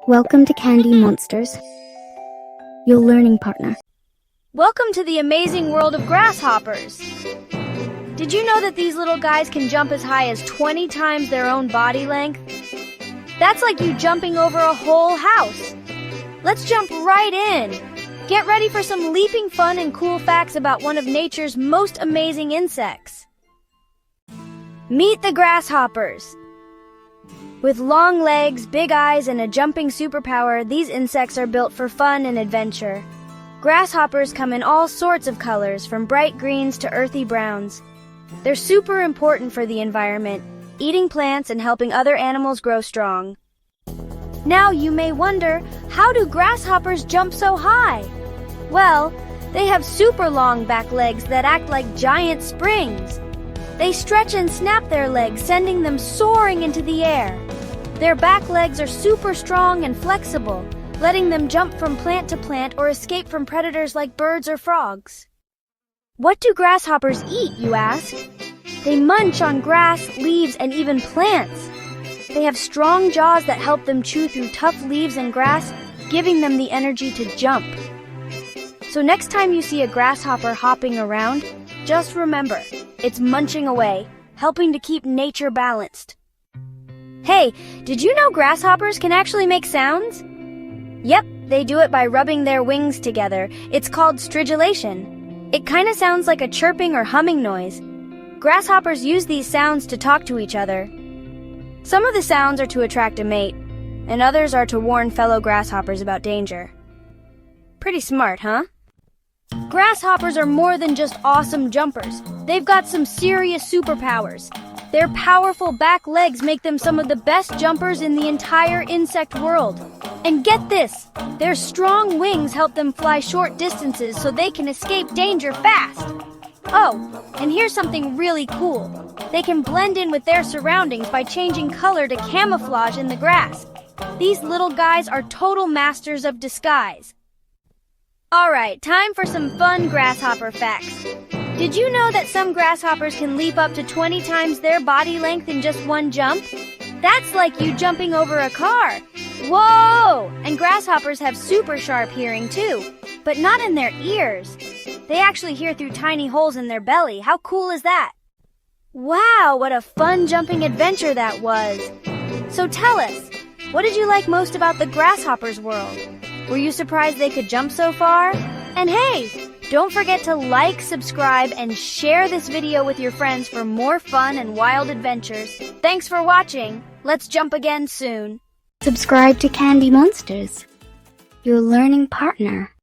Welcome to Candy Monsters, your learning partner. Welcome to the amazing world of grasshoppers. Did you know that these little guys can jump as high as 20 times their own body length? That's like you jumping over a whole house. Let's jump right in. Get ready for some leaping fun and cool facts about one of nature's most amazing insects. Meet the grasshoppers. With long legs, big eyes, and a jumping superpower, these insects are built for fun and adventure. Grasshoppers come in all sorts of colors, from bright greens to earthy browns. They're super important for the environment, eating plants and helping other animals grow strong. Now you may wonder, how do grasshoppers jump so high? Well, they have super long back legs that act like giant springs. They stretch and snap their legs, sending them soaring into the air. Their back legs are super strong and flexible, letting them jump from plant to plant or escape from predators like birds or frogs. What do grasshoppers eat, you ask? They munch on grass, leaves, and even plants. They have strong jaws that help them chew through tough leaves and grass, giving them the energy to jump. So next time you see a grasshopper hopping around, just remember, it's munching away, helping to keep nature balanced. Hey, did you know grasshoppers can actually make sounds? Yep, they do it by rubbing their wings together. It's called stridulation. It kind of sounds like a chirping or humming noise. Grasshoppers use these sounds to talk to each other. Some of the sounds are to attract a mate, and others are to warn fellow grasshoppers about danger. Pretty smart, huh? Grasshoppers are more than just awesome jumpers. They've got some serious superpowers. Their powerful back legs make them some of the best jumpers in the entire insect world. And get this, their strong wings help them fly short distances so they can escape danger fast. Oh, and here's something really cool. They can blend in with their surroundings by changing color to camouflage in the grass. These little guys are total masters of disguise. Alright, time for some fun grasshopper facts. Did you know that some grasshoppers can leap up to 20 times their body length in just one jump? That's like you jumping over a car. Whoa! And grasshoppers have super sharp hearing too, but not in their ears. They actually hear through tiny holes in their belly. How cool is that? Wow, what a fun jumping adventure that was. So tell us, what did you like most about the grasshoppers world? Were you surprised they could jump so far? And hey, don't forget to like, subscribe, and share this video with your friends for more fun and wild adventures. Thanks for watching. Let's jump again soon. Subscribe to Candy Monsters, your learning partner.